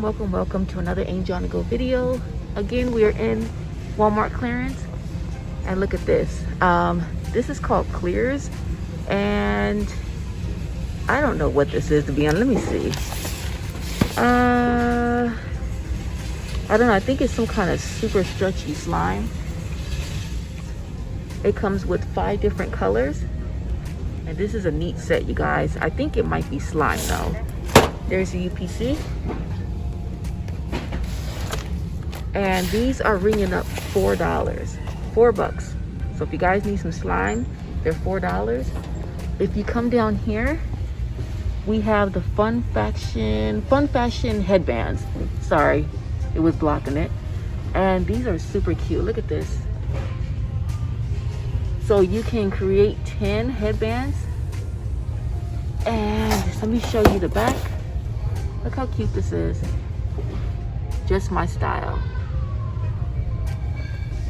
Welcome to another Angel on the Go video. Again, we are in Walmart clearance, and look at this. This is called Clears, and I don't know what this is, to be honest. Let me see. I don't know. I think it's some kind of super stretchy slime. It comes with 5 different colors, and this is a neat set, you guys. I think it might be slime though. There's the UPC. And these are ringing up $4. $4. So if you guys need some slime, they're $4. If you come down here, we have the Fun Fashion headbands. Sorry, it was blocking it. And these are super cute. Look at this. So you can create 10 headbands. And let me show you the back. Look how cute this is. Just my style.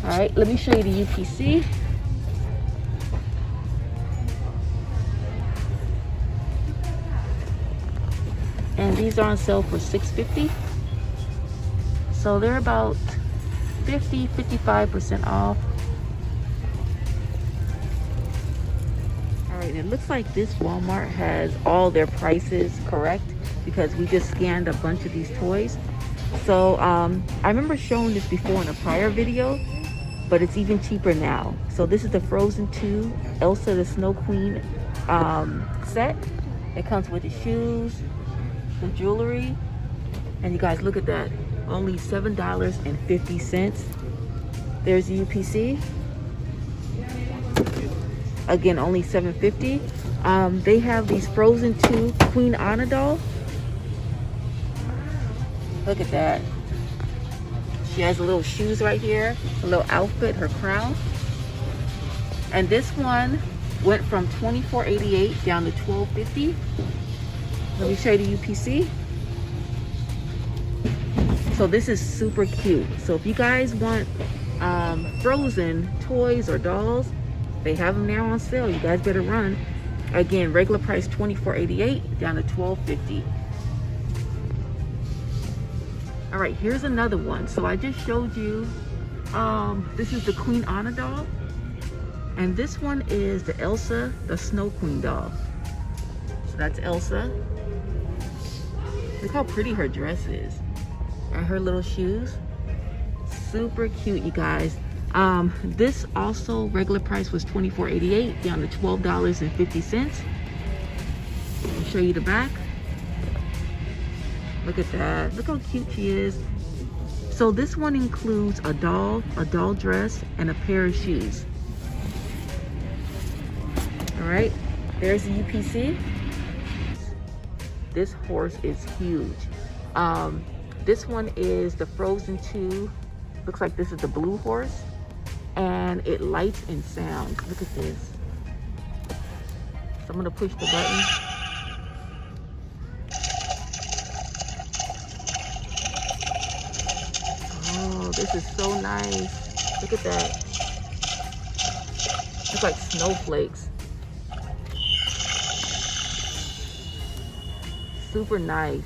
All right, let me show you the UPC. And these are on sale for $6.50. So they're about 55% off. All right, it looks like this Walmart has all their prices correct, because we just scanned a bunch of these toys. So I remember showing this before in a prior video, but it's even cheaper now. So this is the Frozen 2 Elsa the Snow Queen set. It comes with the shoes, the jewelry, and you guys look at that. Only $7.50. There's the UPC. Again, only $7.50. They have these Frozen 2 Queen Anna doll. Look at that. She has a little shoes right here, a little outfit, her crown. And this one went from $24.88 down to $12.50. Let me show you the UPC. So this is super cute. So if you guys want Frozen toys or dolls, they have them now on sale. You guys better run. Again, regular price $24.88 down to $12.50. All right, here's another one. So I just showed you, this is the Queen Anna doll. And this one is the Elsa, the Snow Queen doll. So that's Elsa. Look how pretty her dress is. And her little shoes. Super cute, you guys. This also, regular price was $24.88 down to $12.50. I'll show you the back. Look at that. Look how cute she is. So this one includes a doll dress, and a pair of shoes. All right, there's the UPC. This horse is huge. This one is the Frozen 2. Looks like this is the blue horse. And it lights and sounds. Look at this. So I'm gonna push the button. Oh, this is so nice. Look at that. It's like snowflakes. Super nice.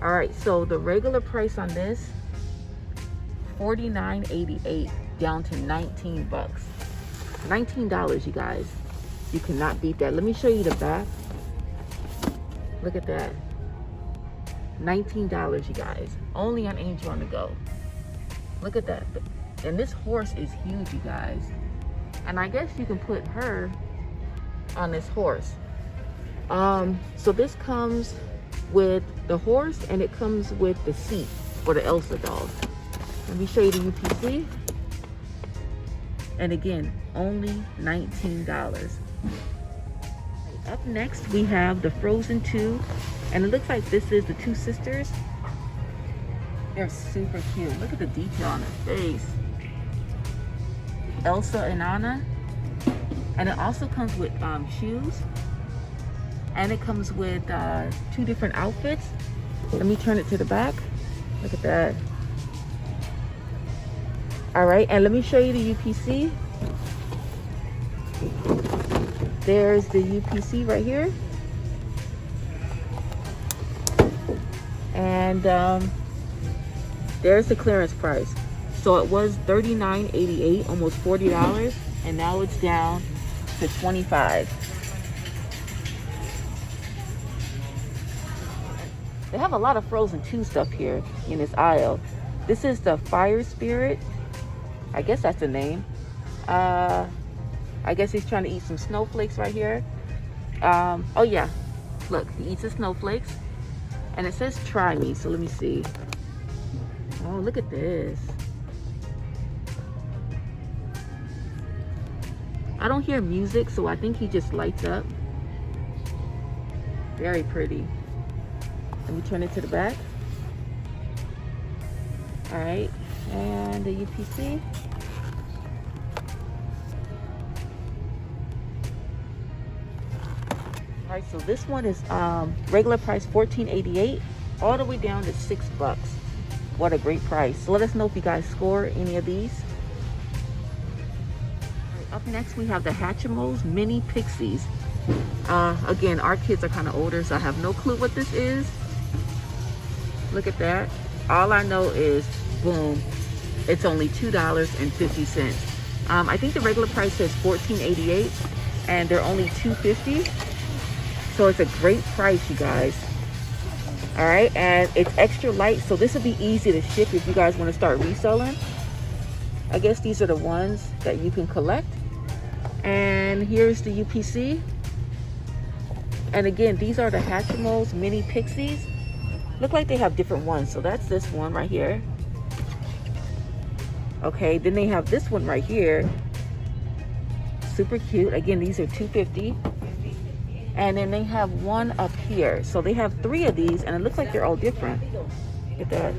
All right, so the regular price on this, $49.88 down to $19. $19, you guys. You cannot beat that. Let me show you the back. Look at that. $19, you guys. Only on Angel on the Go. Look at that. And this horse is huge, you guys. And I guess you can put her on this horse. So this comes with the horse, and it comes with the seat for the Elsa doll. Let me show you the UPC. And again, only $19. Up next, we have the Frozen 2. And it looks like this is the 2 sisters. They're super cute. Look at the detail on her face. Elsa and Anna. And it also comes with shoes. And it comes with 2 different outfits. Let me turn it to the back. Look at that. All right, and let me show you the UPC. There's the UPC right here. And there's the clearance price. So it was $39.88, almost $40, and now it's down to $25. They have a lot of Frozen 2 stuff here in this aisle. This is the Fire Spirit. I guess that's the name. I guess he's trying to eat some snowflakes right here. Oh yeah, look, he eats the snowflakes. And it says try me, so let me see. Oh, look at this. I don't hear music, so I think he just lights up. Very pretty. Let me turn it to the back. All right, and the UPC. All right, so this one is regular price $14.88, all the way down to $6. What a great price. So let us know if you guys score any of these. All right, up next we have the Hatchimals Mini Pixies. Again, our kids are kind of older, so I have no clue what this is. Look at that. All I know is, boom, it's only $2.50. I think the regular price says $14.88, and they're only $2.50. So it's a great price, you guys. All right, and it's extra light, so this will be easy to ship if you guys want to start reselling. I guess these are the ones that you can collect. And here's the UPC. And again, these are the Hatchimals Mini Pixies. Look like they have different ones. So that's this one right here. Okay, then they have this one right here. Super cute. Again, these are $2.50. And then they have one up here. So they have 3 of these, and it looks like they're all different. Look at that.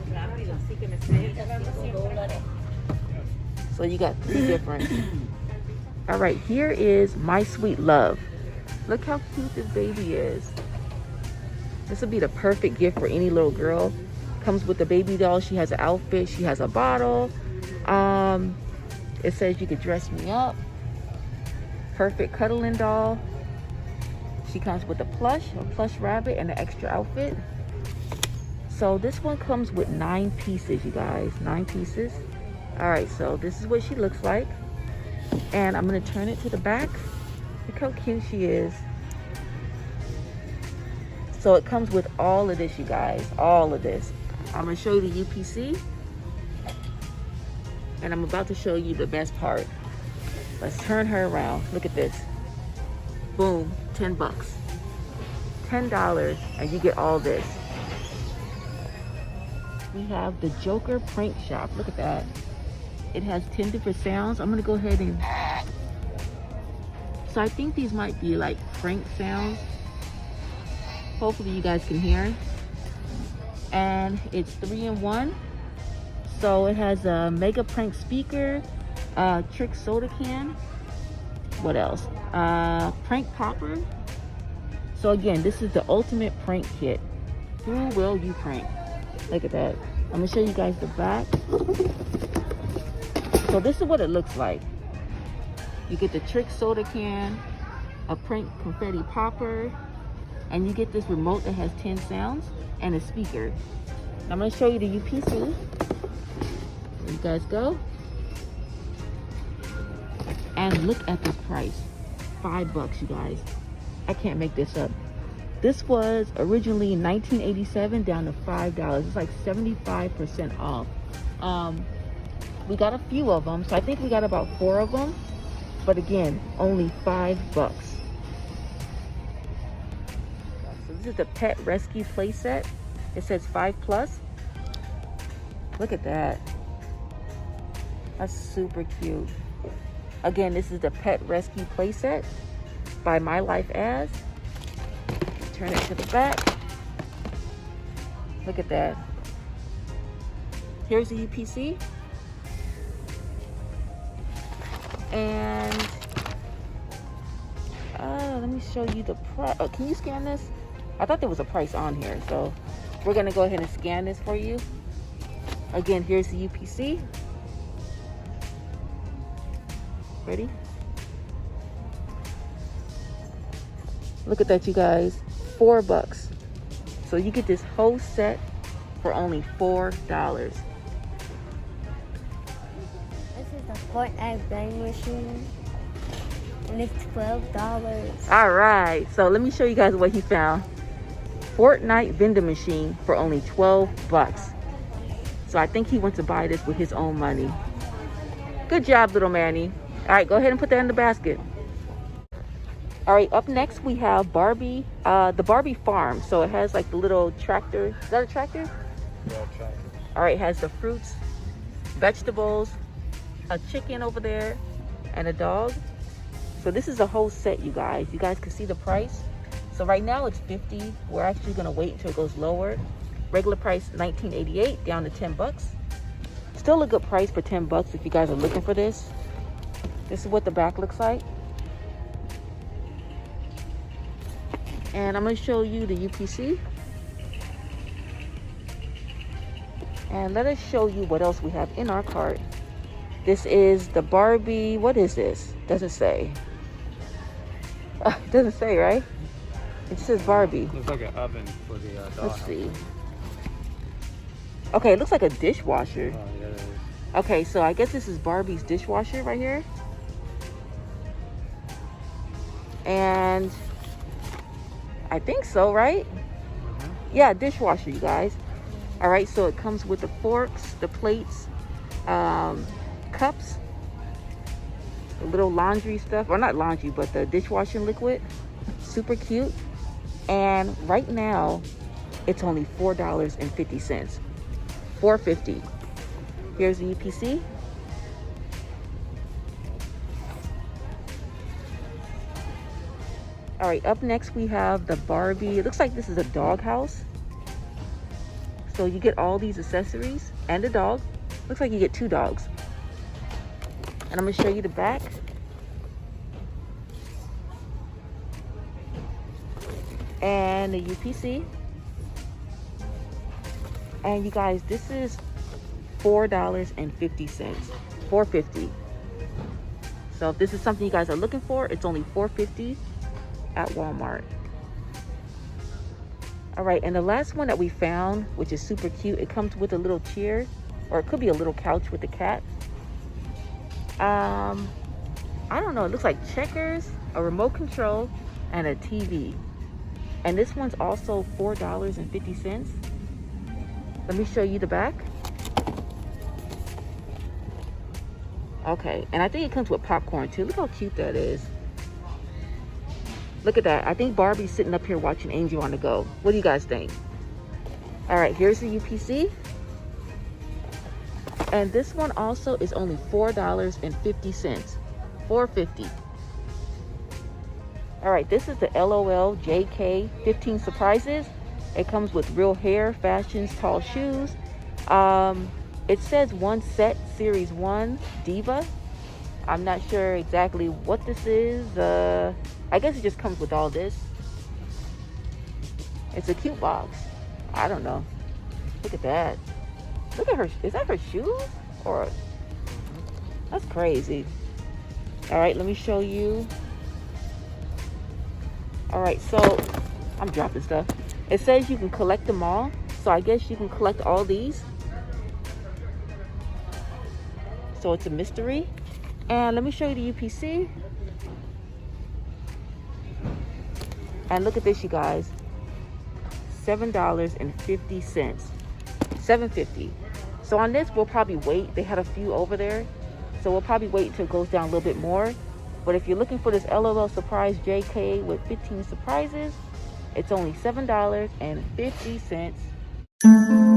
So you got 3 different. All right, here is My Sweet Love. Look how cute this baby is. This would be the perfect gift for any little girl. Comes with the baby doll. She has an outfit. She has a bottle. It says you could dress me up. Perfect cuddling doll. She comes with a plush rabbit, and an extra outfit. So this one comes with 9 pieces, you guys. 9 pieces. All right, so this is what she looks like. And I'm gonna turn it to the back. Look how cute she is. So it comes with all of this, you guys. All of this. I'm gonna show you the UPC. And I'm about to show you the best part. Let's turn her around. Look at this. Boom, $10. $10, and you get all this. We have the Joker Prank Shop. Look at that. It has 10 different sounds. I'm gonna go ahead and... So I think these might be like prank sounds. Hopefully you guys can hear. And it's 3-in-1. So it has a mega prank speaker, trick soda can. What else? Prank popper. So again, this is the ultimate prank kit. Who will you prank? Look at that. I'm gonna show you guys the back. So this is what it looks like. You get the trick soda can, a prank confetti popper, and you get this remote that has 10 sounds and a speaker. I'm gonna show you the UPC. There you guys go. And look at this price. $5, you guys. I can't make this up. This was originally $19.87 down to $5. It's like 75% off. We got a few of them, so I think we got about 4 of them. But again, only $5. So this is the Pet Rescue playset. It says 5+. Look at that. That's super cute. Again, this is the Pet Rescue playset by My Life As. Turn it to the back. Look at that. Here's the UPC. And let me show you the price. Oh, can you scan this? I thought there was a price on here, so we're gonna go ahead and scan this for you. Again, here's the UPC. Ready? Look at that, you guys. $4. So you get this whole set for only $4. This is the Fortnite vending machine, and it's $12. All right, so let me show you guys what he found. Fortnite vending machine for only 12 bucks. So I think he wants to buy this with his own money. Good job, little Manny. All right, go ahead and put that in the basket. All right, up next we have Barbie, the Barbie farm. So it has like the little tractor. Is that a tractor? Yeah, tractor. All right, it has the fruits, vegetables, a chicken over there, and a dog. So this is a whole set, you guys. You guys can see the price. So right now it's $50. We're actually gonna wait until it goes lower. Regular price $19.88 down to 10 bucks. Still a good price for 10 bucks if you guys are looking for this. This is what the back looks like. And I'm gonna show you the UPC. And let us show you what else we have in our cart. This is the Barbie, what is this? Doesn't say. Doesn't say, right? It just says Barbie. Looks like an oven for the doll. Let's see. Okay, it looks like a dishwasher. Oh, yeah, it is. Okay, so I guess this is Barbie's dishwasher right here. And I think so, right? Yeah, dishwasher, you guys. All right, so it comes with the forks, the plates, cups, the little laundry stuff, or not laundry, but the dishwashing liquid. Super cute. And right now, it's only $4.50. $4.50. Here's the UPC. All right, up next we have the Barbie. It looks like this is a dog house. So you get all these accessories and a dog. Looks like you get 2 dogs. And I'm gonna show you the back. And the UPC. And you guys, this is $4.50. $4.50. So if this is something you guys are looking for, it's only $4.50 at Walmart. All right, and the last one that we found, which is super cute, it comes with a little chair, or it could be a little couch with a cat. I don't know, it looks like checkers, a remote control, and a TV. And this one's also $4.50. Let me show you the back. Okay, and I think it comes with popcorn too. Look how cute that is. Look at that. I think Barbie's sitting up here watching Angel on the Go. What do you guys think? All right, here's the UPC. And this one also is only $4.50. $4.50. All right, this is the LOL JK 15 surprises. It comes with real hair, fashions, tall shoes. It says 1 set, series 1, Diva. I'm not sure exactly what this is. I guess it just comes with all this. It's a cute box. I don't know. Look at that. Look at her. Is that her shoes? Or that's crazy. All right, let me show you. All right, so I'm dropping stuff. It says you can collect them all. So I guess you can collect all these. So it's a mystery. And let me show you the UPC. And look at this, you guys. $7.50. $7.50. So on this, we'll probably wait. They had a few over there. So we'll probably wait until it goes down a little bit more. But if you're looking for this LOL Surprise JK with 15 surprises, it's only $7.50.